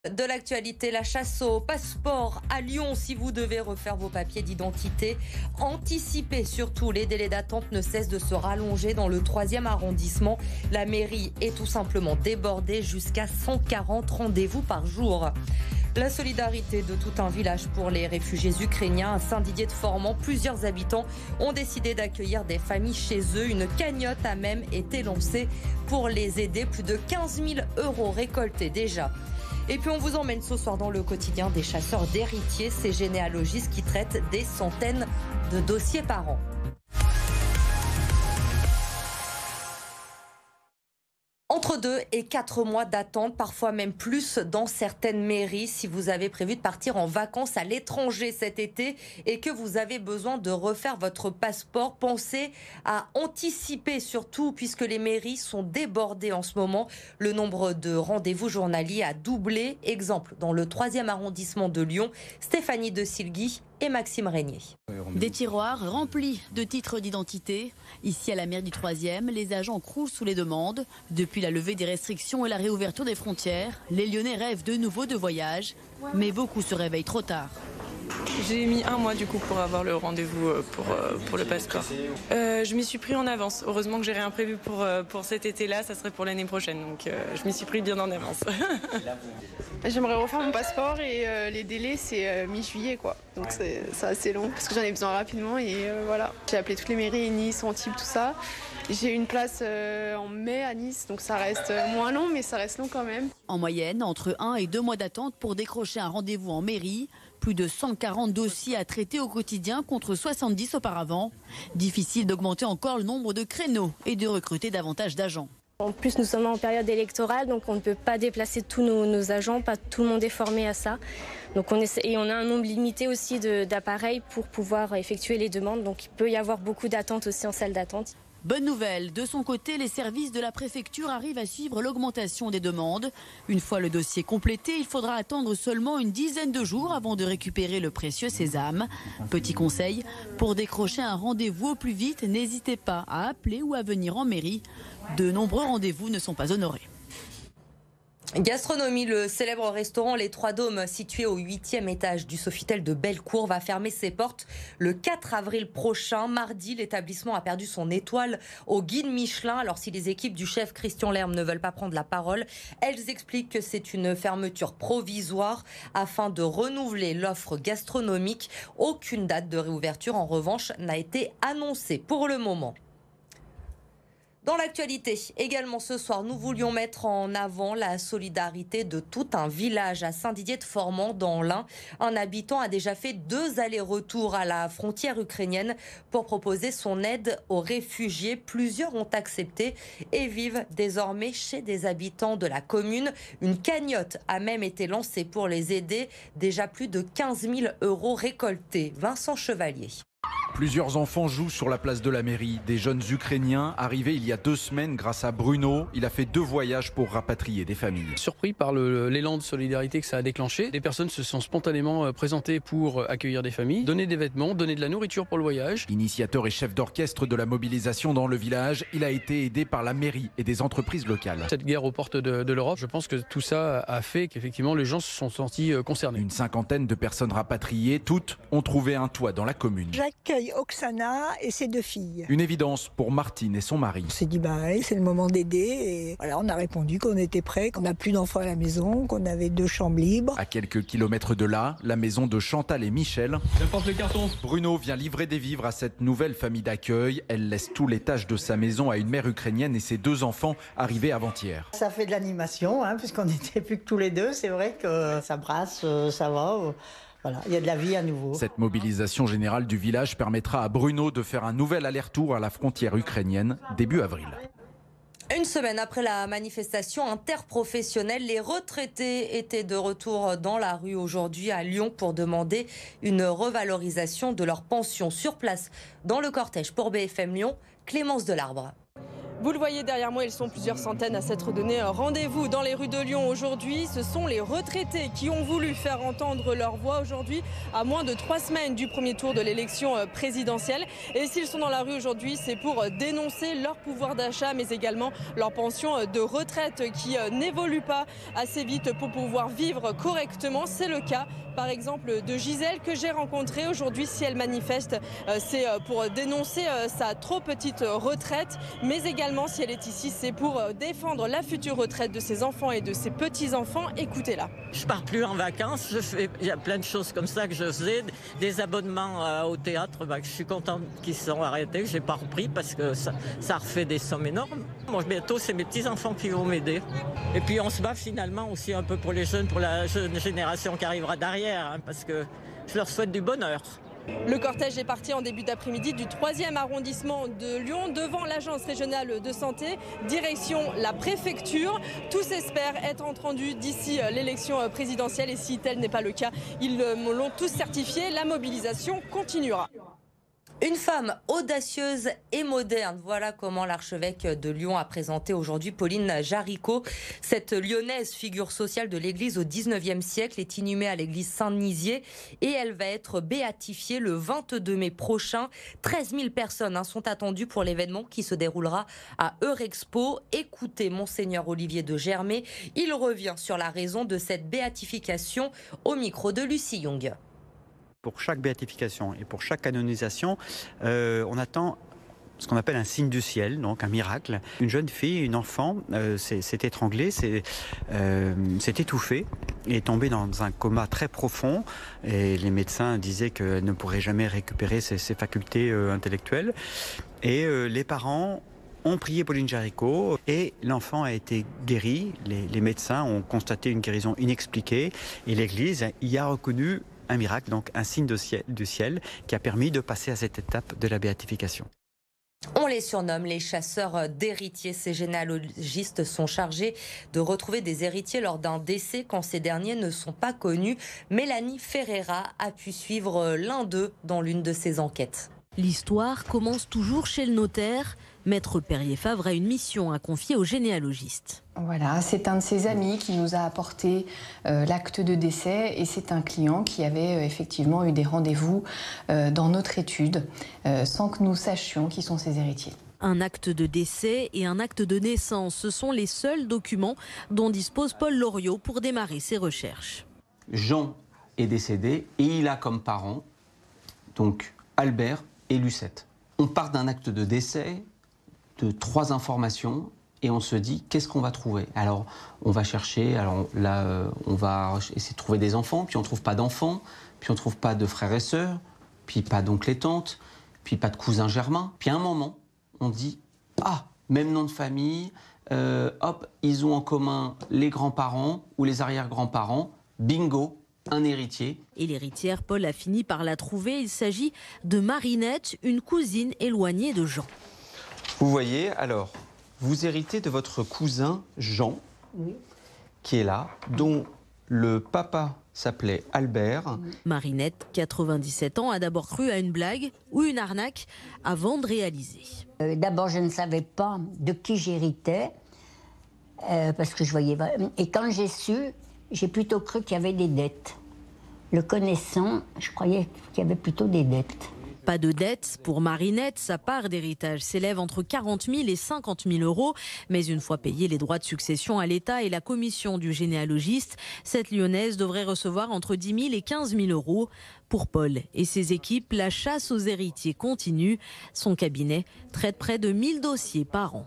De l'actualité, la chasse au passeport à Lyon. Si vous devez refaire vos papiers d'identité, anticipez surtout. Les délais d'attente ne cessent de se rallonger dans le 3e arrondissement. La mairie est tout simplement débordée, jusqu'à 140 rendez-vous par jour. La solidarité de tout un village pour les réfugiés ukrainiens. À Saint-Didier-de-Formans, plusieurs habitants ont décidé d'accueillir des familles chez eux. Une cagnotte a même été lancée pour les aider. Plus de 15 000 € récoltés déjà. Et puis on vous emmène ce soir dans le quotidien des chasseurs d'héritiers, ces généalogistes qui traitent des centaines de dossiers par an. Entre 2 et 4 mois d'attente, parfois même plus dans certaines mairies. Si vous avez prévu de partir en vacances à l'étranger cet été et que vous avez besoin de refaire votre passeport, pensez à anticiper surtout puisque les mairies sont débordées en ce moment. Le nombre de rendez-vous journaliers a doublé. Exemple, dans le 3e arrondissement de Lyon, Stéphanie de Silguy et Maxime Régnier. Des tiroirs remplis de titres d'identité. Ici à la mairie du 3e, les agents croulent sous les demandes. Depuis la levée des restrictions et la réouverture des frontières, les Lyonnais rêvent de nouveau de voyage, mais beaucoup se réveillent trop tard. J'ai mis 1 mois du coup pour avoir le rendez-vous pour le passeport. Je m'y suis pris en avance. Heureusement que j'ai rien prévu pour cet été-là, ça serait pour l'année prochaine. Donc je m'y suis pris bien en avance. J'aimerais refaire mon passeport et les délais c'est mi-juillet quoi. Donc c'est assez long parce que j'en ai besoin rapidement et voilà. J'ai appelé toutes les mairies, Nice, Antibes, tout ça. J'ai une place en mai à Nice, donc ça reste moins long mais ça reste long quand même. En moyenne, entre 1 et 2 mois d'attente pour décrocher un rendez-vous en mairie. Plus de 140 dossiers à traiter au quotidien contre 70 auparavant. Difficile d'augmenter encore le nombre de créneaux et de recruter davantage d'agents. En plus, nous sommes en période électorale, donc on ne peut pas déplacer tous nos agents, pas tout le monde est formé à ça. Donc on a un nombre limité aussi d'appareils pour pouvoir effectuer les demandes, donc il peut y avoir beaucoup d'attentes aussi en salle d'attente. Bonne nouvelle, de son côté, les services de la préfecture arrivent à suivre l'augmentation des demandes. Une fois le dossier complété, il faudra attendre seulement une dizaine de jours avant de récupérer le précieux sésame. Petit conseil, pour décrocher un rendez-vous au plus vite, n'hésitez pas à appeler ou à venir en mairie. De nombreux rendez-vous ne sont pas honorés. Gastronomie, le célèbre restaurant Les Trois Dômes, situé au 8e étage du Sofitel de Bellecour, va fermer ses portes le 4 avril prochain. Mardi, l'établissement a perdu son étoile au guide Michelin. Alors si les équipes du chef Christian Lerme ne veulent pas prendre la parole, elles expliquent que c'est une fermeture provisoire afin de renouveler l'offre gastronomique. Aucune date de réouverture, en revanche, n'a été annoncée pour le moment. Dans l'actualité, également ce soir, nous voulions mettre en avant la solidarité de tout un village à Saint-Didier-de-Formans dans l'Ain. Un habitant a déjà fait 2 allers-retours à la frontière ukrainienne pour proposer son aide aux réfugiés. Plusieurs ont accepté et vivent désormais chez des habitants de la commune. Une cagnotte a même été lancée pour les aider. Déjà plus de 15 000 € récoltés. Vincent Chevalier. Plusieurs enfants jouent sur la place de la mairie. Des jeunes Ukrainiens arrivés il y a 2 semaines grâce à Bruno. Il a fait 2 voyages pour rapatrier des familles. Surpris par l'élan de solidarité que ça a déclenché. Des personnes se sont spontanément présentées pour accueillir des familles, donner des vêtements, donner de la nourriture pour le voyage. Initiateur et chef d'orchestre de la mobilisation dans le village, il a été aidé par la mairie et des entreprises locales. Cette guerre aux portes de l'Europe, je pense que tout ça a fait qu'effectivement les gens se sont sentis concernés. Une 50aine de personnes rapatriées, toutes ont trouvé un toit dans la commune. J'accueille Oksana et ses 2 filles. Une évidence pour Martine et son mari. On s'est dit allez, c'est le moment d'aider et voilà, on a répondu qu'on était prêts, qu'on n'a plus d'enfants à la maison, qu'on avait 2 chambres libres. À quelques kilomètres de là, la maison de Chantal et Michel. J'apporte les cartons. Bruno vient livrer des vivres à cette nouvelle famille d'accueil. Elle laisse tous les tâches de sa maison à une mère ukrainienne et ses 2 enfants arrivés avant-hier. Ça fait de l'animation, puisqu'on n'était plus que tous les 2. C'est vrai que ça brasse, ça va. Voilà, il y a de la vie à nouveau. Cette mobilisation générale du village permettra à Bruno de faire un nouvel aller-retour à la frontière ukrainienne début avril. Une semaine après la manifestation interprofessionnelle, les retraités étaient de retour dans la rue aujourd'hui à Lyon pour demander une revalorisation de leur pension. Sur place, dans le cortège pour BFM Lyon, Clémence Delarbre. Vous le voyez derrière moi, ils sont plusieurs centaines à s'être donné rendez-vous dans les rues de Lyon aujourd'hui. Ce sont les retraités qui ont voulu faire entendre leur voix aujourd'hui, à moins de 3 semaines du premier tour de l'élection présidentielle. Et s'ils sont dans la rue aujourd'hui, c'est pour dénoncer leur pouvoir d'achat, mais également leur pension de retraite qui n'évolue pas assez vite pour pouvoir vivre correctement. C'est le cas, par exemple, de Gisèle que j'ai rencontrée aujourd'hui. Si elle manifeste, c'est pour dénoncer sa trop petite retraite, mais également si elle est ici, c'est pour défendre la future retraite de ses enfants et de ses petits-enfants. Écoutez-la. Je pars plus en vacances, il y a plein de choses comme ça que je faisais, des abonnements au théâtre, je suis contente qu'ils sont arrêtés, que j'ai pas repris parce que ça refait des sommes énormes. Moi, bientôt, c'est mes petits-enfants qui vont m'aider. Et puis on se bat finalement aussi un peu pour les jeunes, pour la jeune génération qui arrivera derrière, parce que je leur souhaite du bonheur. Le cortège est parti en début d'après-midi du 3e arrondissement de Lyon, devant l'agence régionale de santé, direction la préfecture. Tous espèrent être entendus d'ici l'élection présidentielle et si tel n'est pas le cas, ils l'ont tous certifié, la mobilisation continuera. Une femme audacieuse et moderne. Voilà comment l'archevêque de Lyon a présenté aujourd'hui Pauline Jaricot. Cette lyonnaise, figure sociale de l'église au 19e siècle, est inhumée à l'église Saint-Nizier et elle va être béatifiée le 22 mai prochain. 13 000 personnes sont attendues pour l'événement qui se déroulera à Eurexpo. Écoutez Monseigneur Olivier de Germay. Il revient sur la raison de cette béatification au micro de Lucie Young. Pour chaque béatification et pour chaque canonisation, on attend ce qu'on appelle un signe du ciel, donc un miracle. Une jeune fille, une enfant, s'est étranglée, s'est étouffée et est tombée dans un coma très profond. Et les médecins disaient qu'elle ne pourrait jamais récupérer ses facultés intellectuelles. Et les parents ont prié Pauline Jaricot et l'enfant a été guéri. Les médecins ont constaté une guérison inexpliquée et l'Église y a reconnu un miracle, donc un signe du ciel qui a permis de passer à cette étape de la béatification. On les surnomme les chasseurs d'héritiers. Ces généalogistes sont chargés de retrouver des héritiers lors d'un décès quand ces derniers ne sont pas connus. Mélanie Ferreira a pu suivre l'un d'eux dans l'une de ses enquêtes. L'histoire commence toujours chez le notaire. Maître Perrier-Favre a une mission à confier aux généalogistes. Voilà, c'est un de ses amis qui nous a apporté l'acte de décès et c'est un client qui avait effectivement eu des rendez-vous dans notre étude sans que nous sachions qui sont ses héritiers. Un acte de décès et un acte de naissance, ce sont les seuls documents dont dispose Paul Loriot pour démarrer ses recherches. Jean est décédé et il a comme parents donc Albert et Lucette. On part d'un acte de décès, de 3 informations et on se dit qu'est-ce qu'on va trouver. Alors on va chercher, on va essayer de trouver des enfants, puis on ne trouve pas d'enfants, puis on ne trouve pas de frères et sœurs, puis pas d'oncles et tantes, puis pas de cousins germains. Puis à un moment, on dit ah, même nom de famille, hop, ils ont en commun les grands-parents ou les arrière-grands-parents, bingo, un héritier. Et l'héritière, Paul a fini par la trouver. Il s'agit de Marinette, une cousine éloignée de Jean. Vous voyez, alors, vous héritez de votre cousin Jean, oui, qui est là, dont le papa s'appelait Albert. Marinette, 97 ans, a d'abord cru à une blague ou une arnaque avant de réaliser. D'abord, je ne savais pas de qui j'héritais, parce que je voyais... Et quand j'ai su, j'ai plutôt cru qu'il y avait des dettes. Le connaissant, je croyais qu'il y avait plutôt des dettes. Pas de dette pour Marinette, sa part d'héritage s'élève entre 40 000 et 50 000 euros. Mais une fois payés les droits de succession à l'État et la commission du généalogiste, cette Lyonnaise devrait recevoir entre 10 000 et 15 000 euros. Pour Paul et ses équipes, la chasse aux héritiers continue. Son cabinet traite près de 1000 dossiers par an.